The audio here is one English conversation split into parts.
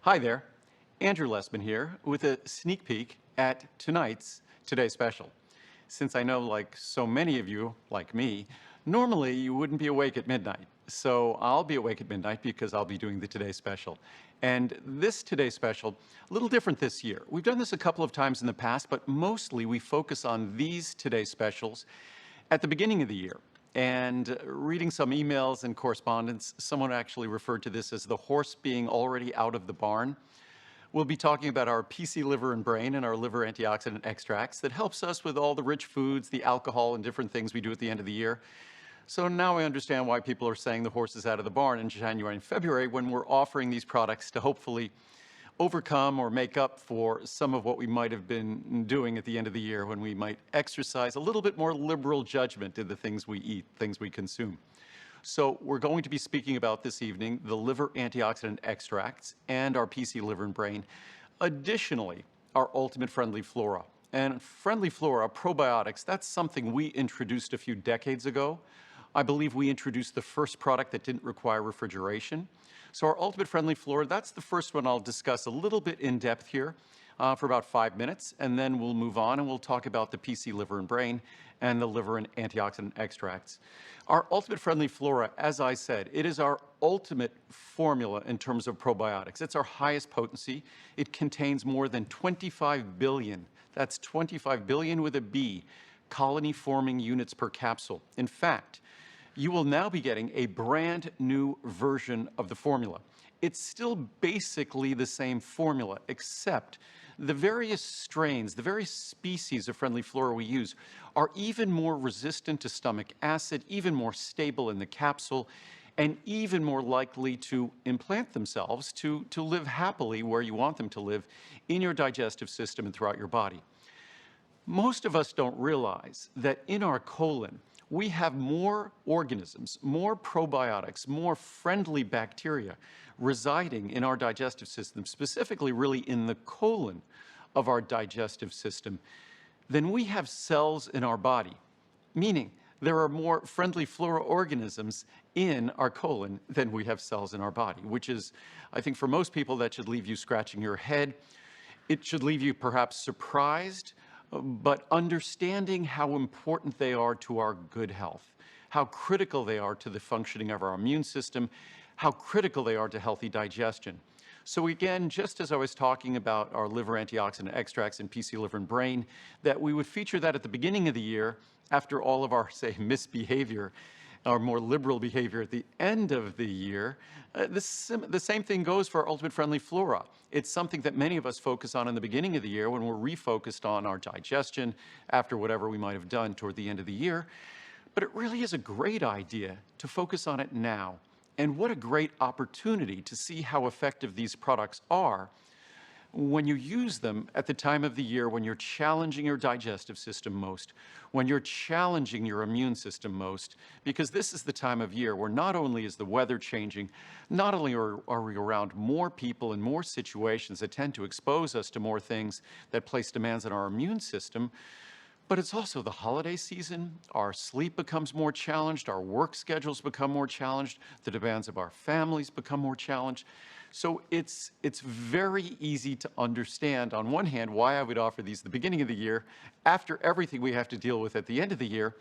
Hi there, Andrew Lessman here with a sneak peek at tonight's Today Special. Since I know, like so many of you, like me, normally you wouldn't be awake at midnight. So I'll be awake at midnight because I'll be doing the Today Special. And this Today Special, a little different this year. We've done this a couple of times in the past, but mostly we focus on these Today Specials at the beginning of the year. And reading some emails and correspondence, someone actually referred to this as the horse being already out of the barn. We'll be talking about our PC liver and brain and our liver antioxidant extracts that helps us with all the rich foods, the alcohol, and different things we do at the end of the year. So now I understand why people are saying the horse is out of the barn in January and February when we're offering these products to hopefully overcome or make up for some of what we might have been doing at the end of the year when we might exercise a little bit more liberal judgment in the things we eat, things we consume. So we're going to be speaking about this evening the liver antioxidant extracts and our PC liver and brain. Additionally, our ultimate friendly flora. And friendly flora, probiotics, that's something we introduced a few decades ago. I believe we introduced the first product that didn't require refrigeration. So our ultimate friendly flora, that's the first one I'll discuss a little bit in depth here for about 5 minutes, and then we'll move on and we'll talk about the PC liver and brain and the liver and antioxidant extracts. Our ultimate friendly flora, as I said, it is our ultimate formula in terms of probiotics. It's our highest potency. It contains more than 25 billion, that's 25 billion with a B, colony-forming units per capsule. In fact, you will now be getting a brand new version of the formula. It's still basically the same formula, except the various strains, the various species of friendly flora we use are even more resistant to stomach acid, even more stable in the capsule, and even more likely to implant themselves to live happily where you want them to live in your digestive system and throughout your body. Most of us don't realize that in our colon, we have more organisms, more probiotics, more friendly bacteria residing in our digestive system, specifically really in the colon of our digestive system, than we have cells in our body, meaning there are more friendly flora organisms in our colon than we have cells in our body, which is, I think for most people, that should leave you scratching your head. It should leave you perhaps surprised, but understanding how important they are to our good health, how critical they are to the functioning of our immune system, how critical they are to healthy digestion. So again, just as I was talking about our liver antioxidant extracts and PC liver and brain, that we would feature that at the beginning of the year after all of our, say, misbehavior, our more liberal behavior at the end of the year. The same thing goes for our ultimate friendly flora. It's something that many of us focus on in the beginning of the year when we're refocused on our digestion after whatever we might have done toward the end of the year. But it really is a great idea to focus on it now. And what a great opportunity to see how effective these products are when you use them at the time of the year when you're challenging your digestive system most, when you're challenging your immune system most, because this is the time of year where not only is the weather changing, not only are we around more people and more situations that tend to expose us to more things that place demands on our immune system, but it's also the holiday season. Our sleep becomes more challenged, our work schedules become more challenged, the demands of our families become more challenged. So it's very easy to understand, on one hand, why I would offer these at the beginning of the year, after everything we have to deal with at the end of the year.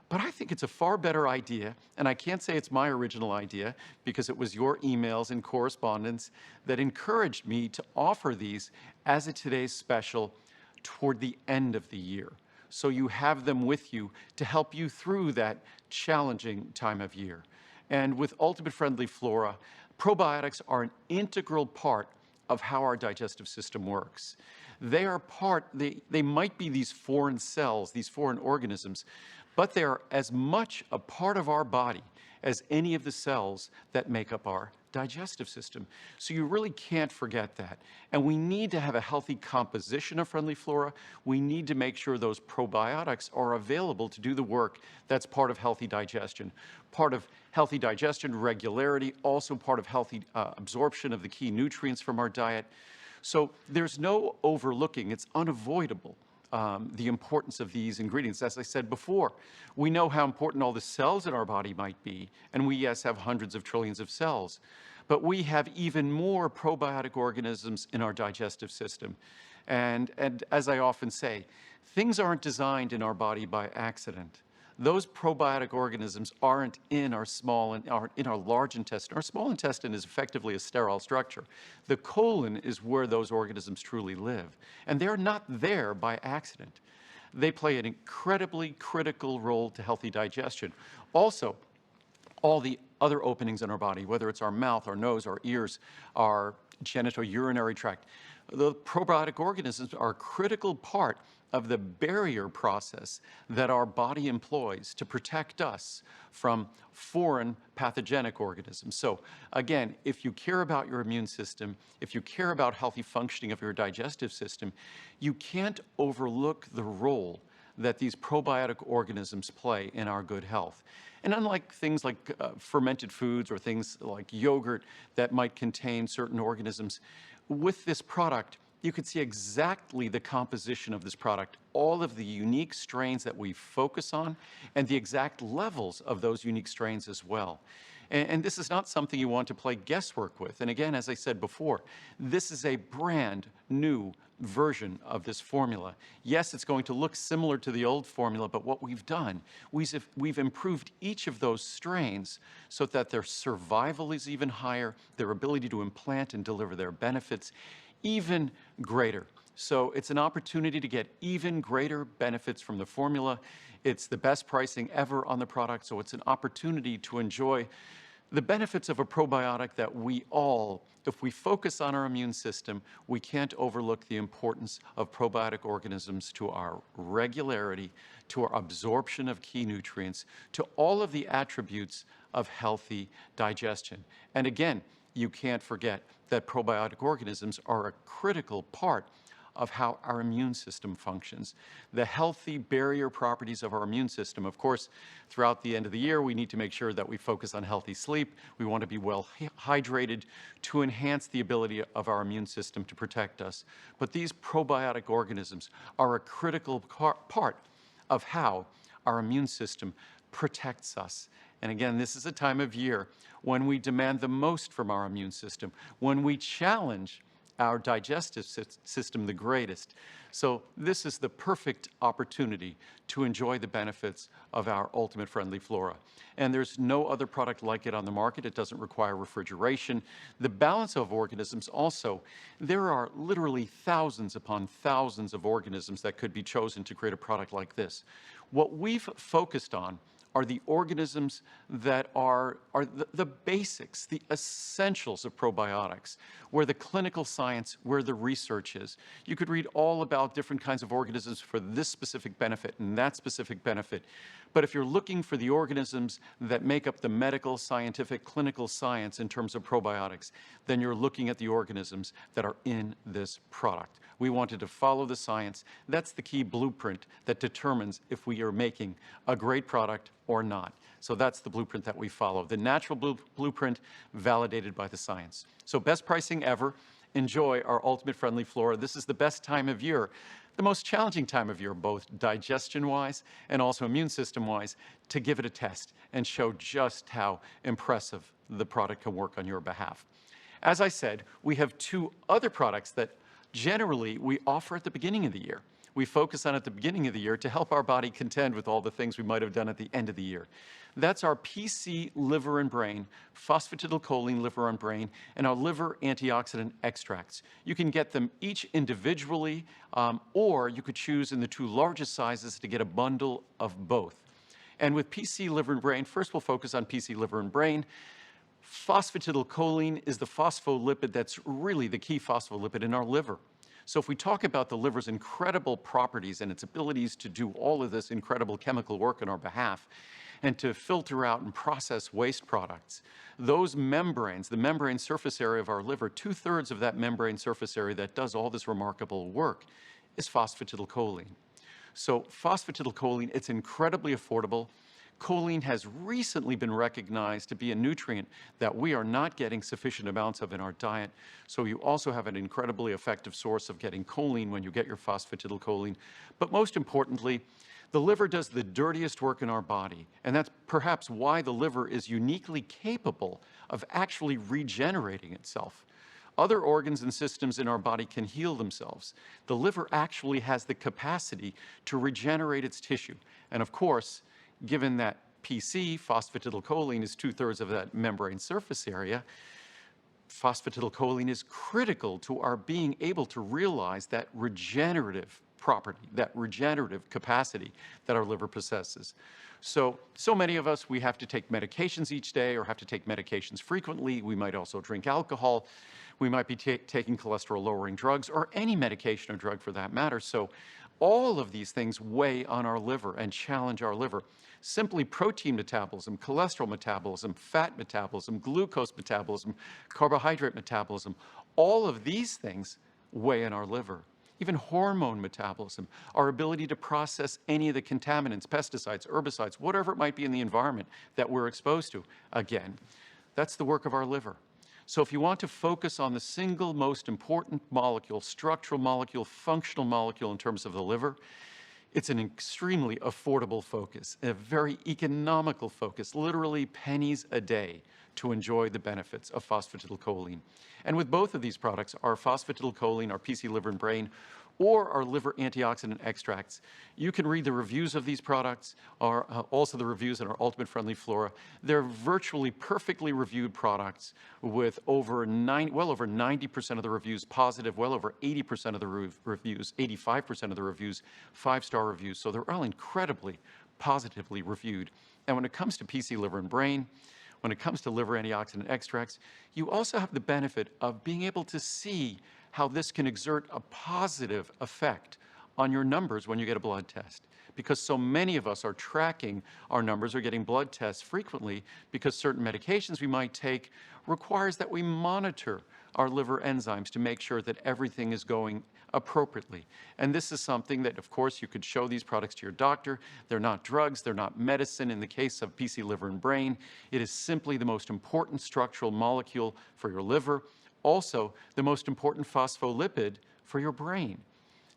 But I think it's a far better idea, and I can't say it's my original idea, because it was your emails and correspondence that encouraged me to offer these as a today's special toward the end of the year. So you have them with you to help you through that challenging time of year. And with Ultimate Friendly Flora, probiotics are an integral part of how our digestive system works. They are they might be these foreign cells, these foreign organisms, but they are as much a part of our body as any of the cells that make up our digestive system. So you really can't forget that. And we need to have a healthy composition of friendly flora. We need to make sure those probiotics are available to do the work that's part of healthy digestion. Part of healthy digestion, regularity, also part of healthy absorption of the key nutrients from our diet. So there's no overlooking, it's unavoidable. The importance of these ingredients. As I said before, we know how important all the cells in our body might be, and we, yes, have hundreds of trillions of cells. But we have even more probiotic organisms in our digestive system. And as I often say, things aren't designed in our body by accident. Those probiotic organisms aren't in our in our large intestine. Our small intestine is effectively a sterile structure. The colon is where those organisms truly live, and they're not there by accident. They play an incredibly critical role to healthy digestion. Also, all the other openings in our body, whether it's our mouth, our nose, our ears, our genitourinary tract, the probiotic organisms are a critical part of the barrier process that our body employs to protect us from foreign pathogenic organisms. So again, if you care about your immune system, if you care about healthy functioning of your digestive system, you can't overlook the role that these probiotic organisms play in our good health. And unlike things like fermented foods or things like yogurt that might contain certain organisms, with this product, you can see exactly the composition of this product, all of the unique strains that we focus on, and the exact levels of those unique strains as well. And this is not something you want to play guesswork with. And again, as I said before, this is a brand new version of this formula. Yes, it's going to look similar to the old formula, but what we've done, we've improved each of those strains so that their survival is even higher, their ability to implant and deliver their benefits even greater. So it's an opportunity to get even greater benefits from the formula. It's the best pricing ever on the product, so it's an opportunity to enjoy the benefits of a probiotic that we all, if we focus on our immune system, we can't overlook the importance of probiotic organisms to our regularity, to our absorption of key nutrients, to all of the attributes of healthy digestion. And again, you can't forget that probiotic organisms are a critical part of how our immune system functions. The healthy barrier properties of our immune system. Of course, throughout the end of the year, we need to make sure that we focus on healthy sleep. We want to be well hydrated to enhance the ability of our immune system to protect us. But these probiotic organisms are a critical part of how our immune system protects us. And again, this is a time of year when we demand the most from our immune system, when we challenge our digestive system the greatest. So this is the perfect opportunity to enjoy the benefits of our Ultimate Friendly Flora. And there's no other product like it on the market. It doesn't require refrigeration. The balance of organisms also, there are literally thousands upon thousands of organisms that could be chosen to create a product like this. What we've focused on are the organisms that are the basics, the essentials of probiotics, where the clinical science, where the research is. You could read all about different kinds of organisms for this specific benefit and that specific benefit. But if you're looking for the organisms that make up the medical, scientific, clinical science in terms of probiotics, then you're looking at the organisms that are in this product. We wanted to follow the science. That's the key blueprint that determines if we are making a great product or not. So that's the blueprint that we follow, the natural blueprint validated by the science. So best pricing ever. Enjoy our Ultimate Friendly Flora. This is the best time of year, the most challenging time of year, both digestion-wise and also immune system-wise, to give it a test and show just how impressive the product can work on your behalf. As I said, we have two other products that generally we offer at the beginning of the year. We focus on at the beginning of the year to help our body contend with all the things we might have done at the end of the year. That's our PC Liver and Brain, phosphatidylcholine liver and brain, and our liver antioxidant extracts. You can get them each individually, or you could choose in the two largest sizes to get a bundle of both. And with PC Liver and Brain, first we'll focus on PC Liver and Brain. Phosphatidylcholine is the phospholipid that's really the key phospholipid in our liver. So if we talk about the liver's incredible properties and its abilities to do all of this incredible chemical work on our behalf and to filter out and process waste products, those membranes, the membrane surface area of our liver, 2/3 of that membrane surface area that does all this remarkable work is phosphatidylcholine. So phosphatidylcholine, it's incredibly affordable. Choline has recently been recognized to be a nutrient that we are not getting sufficient amounts of in our diet. So you also have an incredibly effective source of getting choline when you get your phosphatidylcholine. But most importantly, The liver does the dirtiest work in our body, and that's perhaps why the liver is uniquely capable of actually regenerating itself. Other organs and systems in our body can heal themselves. The liver actually has the capacity to regenerate its tissue. And of course, given that PC, phosphatidylcholine, is 2/3 of that membrane surface area, phosphatidylcholine is critical to our being able to realize that regenerative property, that regenerative capacity that our liver possesses. So many of us, we have to take medications each day or have to take medications frequently. We might also drink alcohol. We might be taking cholesterol-lowering drugs or any medication or drug for that matter. So all of these things weigh on our liver and challenge our liver. Simply protein metabolism, cholesterol metabolism, fat metabolism, glucose metabolism, carbohydrate metabolism, all of these things weigh in our liver. Even hormone metabolism, our ability to process any of the contaminants, pesticides, herbicides, whatever it might be in the environment that we're exposed to. Again, that's the work of our liver. So if you want to focus on the single most important molecule, structural molecule, functional molecule in terms of the liver, it's an extremely affordable focus, a very economical focus, literally pennies a day to enjoy the benefits of phosphatidylcholine. And with both of these products, our phosphatidylcholine, our PC Liver and Brain, or our liver antioxidant extracts, you can read the reviews of these products, or also the reviews in our Ultimate Friendly Flora. They're virtually perfectly reviewed products with well over 90% of the reviews positive, well over 80% of the reviews, 85% of the reviews, 5-star reviews. So they're all incredibly positively reviewed. And when it comes to PC Liver and Brain, when it comes to liver antioxidant extracts, you also have the benefit of being able to see how this can exert a positive effect on your numbers when you get a blood test. Because so many of us are tracking our numbers or getting blood tests frequently because certain medications we might take requires that we monitor our liver enzymes to make sure that everything is going appropriately. And this is something that, of course, you could show these products to your doctor. They're not drugs, they're not medicine. In the case of PC Liver and Brain, it is simply the most important structural molecule for your liver, also the most important phospholipid for your brain.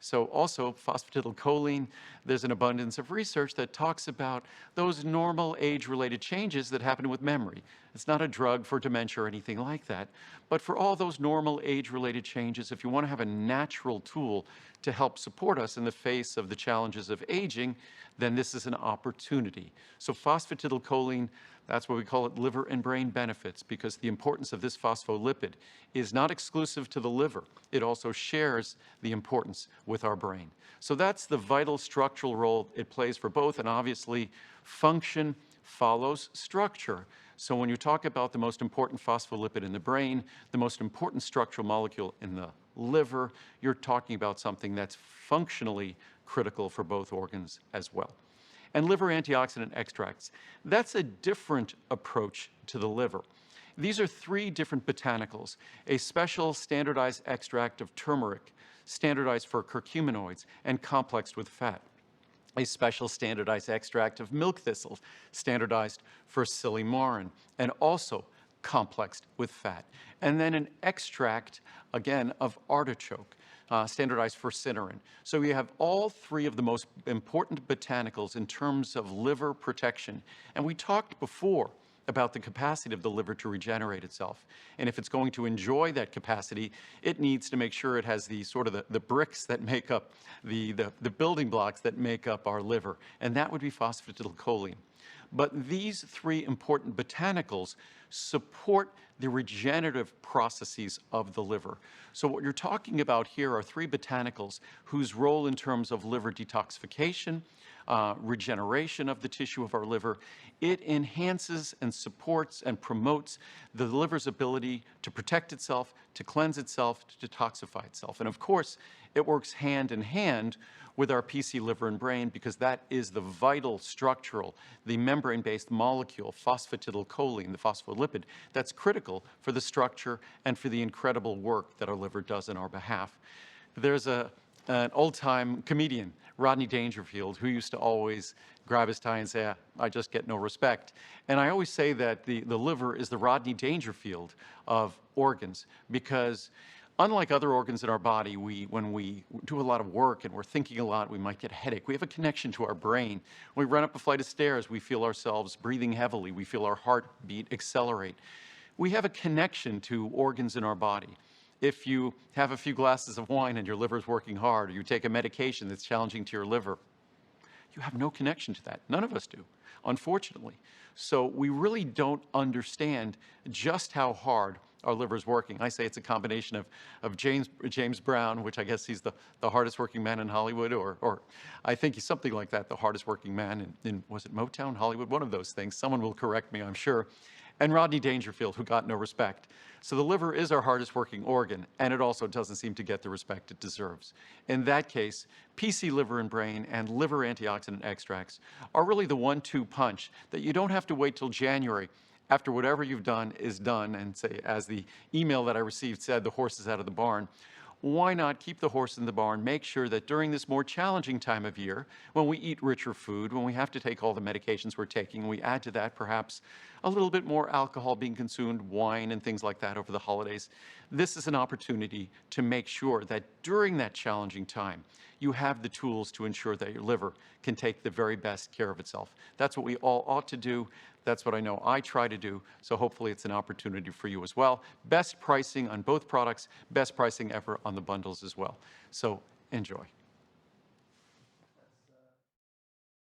So also phosphatidylcholine, there's an abundance of research that talks about those normal age-related changes that happen with memory. It's not a drug for dementia or anything like that, but for all those normal age-related changes, if you want to have a natural tool to help support us in the face of the challenges of aging, then this is an opportunity. So phosphatidylcholine, that's why we call it liver and brain benefits, because the importance of this phospholipid is not exclusive to the liver. It also shares the importance with our brain. So that's the vital structural role it plays for both, and obviously function follows structure. So when you talk about the most important phospholipid in the brain, the most important structural molecule in the liver, you're talking about something that's functionally critical for both organs as well. And liver antioxidant extracts, that's a different approach to the liver. These are 3 different botanicals: a special standardized extract of turmeric, standardized for curcuminoids and complexed with fat; a special standardized extract of milk thistle, standardized for silymarin, and also complexed with fat; and then an extract, again, of artichoke, standardized for cynarin. So we have all 3 of the most important botanicals in terms of liver protection. And we talked before about the capacity of the liver to regenerate itself. And if it's going to enjoy that capacity, it needs to make sure it has the sort of the bricks that make up, the building blocks that make up our liver. And that would be phosphatidylcholine. But these 3 important botanicals support the regenerative processes of the liver. So what you're talking about here are 3 botanicals whose role in terms of liver detoxification, regeneration of the tissue of our liver, it enhances and supports and promotes the liver's ability to protect itself, to cleanse itself, to detoxify itself. And of course, it works hand in hand with our PC Liver and Brain, because that is the vital structural, the membrane-based molecule, phosphatidylcholine, the phospholipid, that's critical for the structure and for the incredible work that our liver does on our behalf. There's an old-time comedian, Rodney Dangerfield, who used to always grab his tie and say, "I just get no respect." And I always say that the liver is the Rodney Dangerfield of organs, because Unlike other organs in our body, when we do a lot of work and we're thinking a lot, we might get a headache. We have a connection to our brain. When we run up a flight of stairs, we feel ourselves breathing heavily. We feel our heartbeat accelerate. We have a connection to organs in our body. If you have a few glasses of wine and your liver's working hard, or you take a medication that's challenging to your liver, you have no connection to that. None of us do, unfortunately. So we really don't understand just how hard our liver is working. I say it's a combination of James Brown, which I guess he's the hardest working man in Hollywood, or I think he's something like that, the hardest working man in was it Motown, Hollywood, one of those things. Someone will correct me, I'm sure. And Rodney Dangerfield, who got no respect. So the liver is our hardest working organ, and it also doesn't seem to get the respect it deserves. In that case, PC Liver and Brain and liver antioxidant extracts are really the 1-2 punch that you don't have to wait till January after whatever you've done is done, and say, as the email that I received said, the horse is out of the barn. Why not keep the horse in the barn? Make sure that during this more challenging time of year, when we eat richer food, when we have to take all the medications we're taking, we add to that perhaps a little bit more alcohol being consumed, wine and things like that over the holidays. This is an opportunity to make sure that during that challenging time, you have the tools to ensure that your liver can take the very best care of itself. That's what we all ought to do. That's what I know I try to do, so hopefully it's an opportunity for you as well. Best pricing on both products, best pricing ever on the bundles as well. So enjoy.